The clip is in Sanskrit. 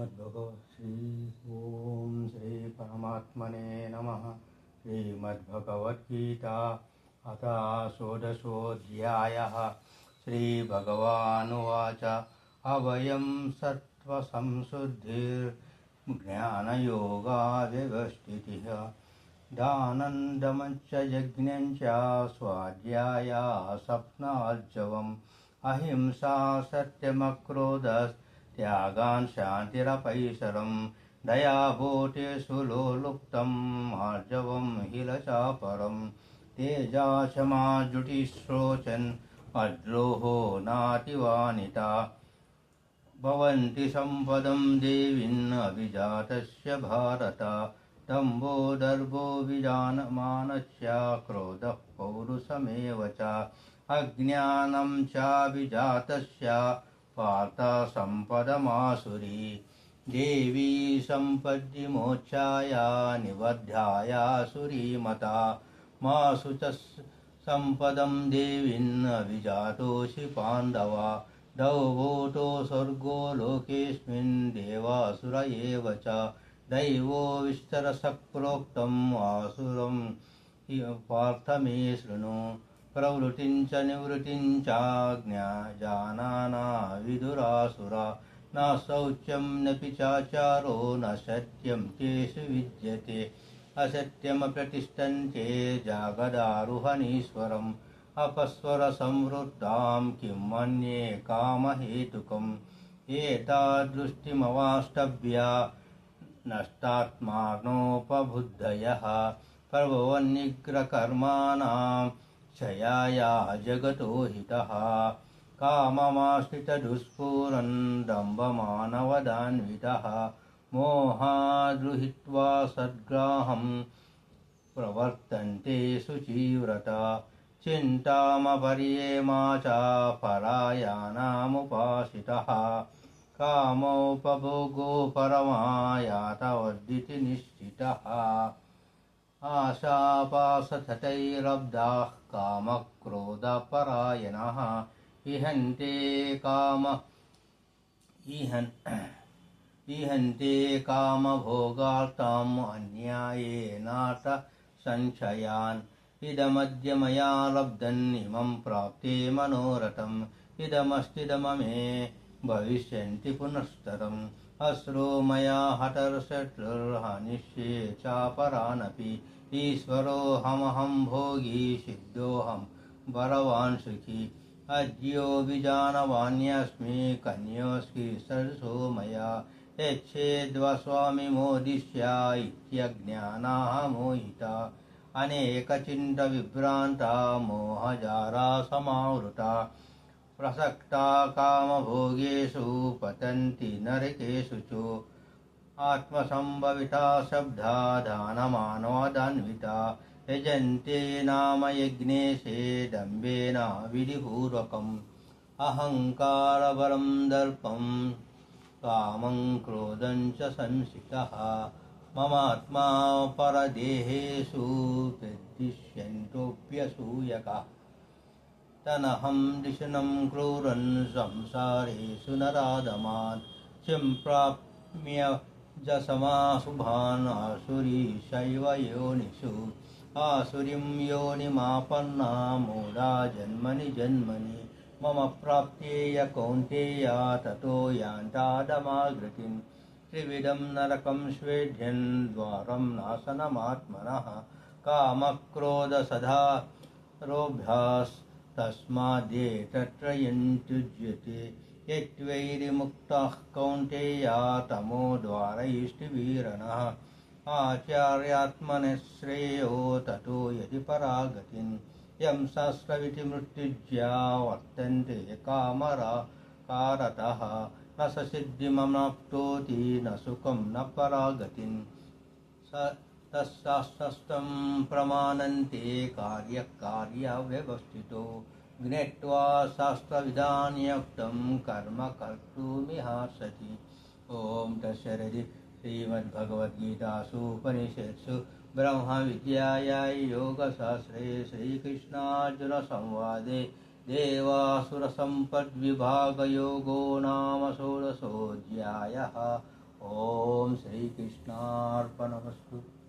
श्री ओम श्री परमात्मने नमः। श्रीमद्भगवद्गीता अथ षोडशोऽध्यायः। श्रीभगवानुवाच अवयं सत्त्वसंशुद्धिर्ज्ञानयोगाव्यवस्थितिः दानन्दमश्च यज्ञञ्च स्वाध्याया स्वप्नार्जवम् अहिंसा सत्यमक्रोधस्त्यागान् शान्तिरपैशरम् दयाभूतेषु लोलुप्तम् आर्जवम् हिलचापरम् तेजाशमाजुटिश्रोचन् अद्रोहो नातिवानिता भवन्ति सम्पदं देवीन् अभिजातस्य भारत दम्भो दर्भो विजानमानस्य क्रोधः पौरुषमेव च अज्ञानं चाभिजातस्य पार्थ सम्पदमासुरी देवी सम्पद्विमोक्षाय निबध्याय सुरीमता मासु च सम्पदं देवीन् अभिजातोऽसि पाण्डव दौभूतो स्वर्गो लोकेऽस्मिन् देवासुर एव च दैवो विस्तरसः प्रोक्तम् आसुरं पार्थ मे शृणु प्रवृत्तिं च निवृत्तिं च ज्ञानाना विदुरासुरा न शौचं न चाचारो न सत्यं तेषु विद्यते असत्यमप्रतिष्ठन्ते जागदारुहनीश्वरम् अपस्वरसंवृत्तां किं मन्ये कामहेतुकम् एतादृष्टिमवाष्टभ्य नष्टात्मानोपबुद्धयः प्रभवन्निग्रहकर्माणां क्षयाया जगतो हितः काममाश्रितदुष्पूरन् दम्भमानवदान्वितः मोहाद्रुहित्वा सद्ग्राहं प्रवर्तन्ते शुचिव्रता चिन्तामपर्येमा च परायाणामुपासितः कामोपभोगो परमायातवद्दिति निश्चितः आशापाशतटैरब्धाः कामक्रोधपरायणः इहन्ते कामभोगार्थम् अन्यायेनार्थ संशयान् इदमद्य मया लब्धम् इमं प्राप्ते मनोरथम् इदमस्तिदममे भविष्यन्ति पुनस्तरम् अश्रो मया हतर्षट्र्हनिष्ये चापरानपि ईश्वरोऽहमहं भोगी सिद्धोऽहं बलवान् सुखी अद्यो विजानवान्यस्मि कन्योऽस्मि सरसो मया यच्छेद्वा स्वामिमोदिष्य इत्यज्ञानाः मोहिता अनेकचिन्तविभ्रान्ता मोहजारा समावृता प्रसक्ता कामभोगेषु पतन्ति नरकेषु च आत्मसम्भविता शब्दा दानमानवदान्विता यजन्ते नाम यज्ञेशे दम्भेन विधिपूर्वकम् अहङ्कारबलं दर्पं कामं क्रोधं च संश्रितः ममात्मा परदेहेषु प्रदिश्यन्तोऽप्यसूयकः तनहं दिशनं क्रूरन् संसारेषु नराधमान् सम्प्राप्य जसमाशुभान् आसुरीशैव योनिषु आसुरीं योनिमापन्ना मूढा जन्मनि जन्मनि मम प्राप्त्येय कौन्तेय ततो यान्तादमागृतिं त्रिविधं नरकं स्वेद्यन् द्वारं नाशनमात्मनः कामक्रोधसदा रोभ्यास् तस्मादेतत्रयं त्यज्यते यद्वैरिमुक्तः कौन्तेय तमो द्वारैष्टिवीरणः आचार्यात्मनः श्रेयो ततो यदि परागतिं यं शास्त्रविति मृत्युज्या वर्तन्ते कामराकारतः न स सिद्धिमप्नोति न सुखं न परागतिं तस्शास्त्रं प्रमाणन्ते कार्यकार्यव्यवस्थितो ज्ञात्वा शास्त्रविधानयुक्तं कर्म कर्तुमिहार्हसि। ॐ तत्सदिति श्रीमद्भगवद्गीतासु उपनिषत्सु ब्रह्मविद्यायां योगशास्त्रे श्रीकृष्णार्जुनसंवादे देवासुरसम्पद्विभागयोगो नाम षोडशोऽध्यायः। ఓం శ్రీకృష్ణార్పణమస్తు.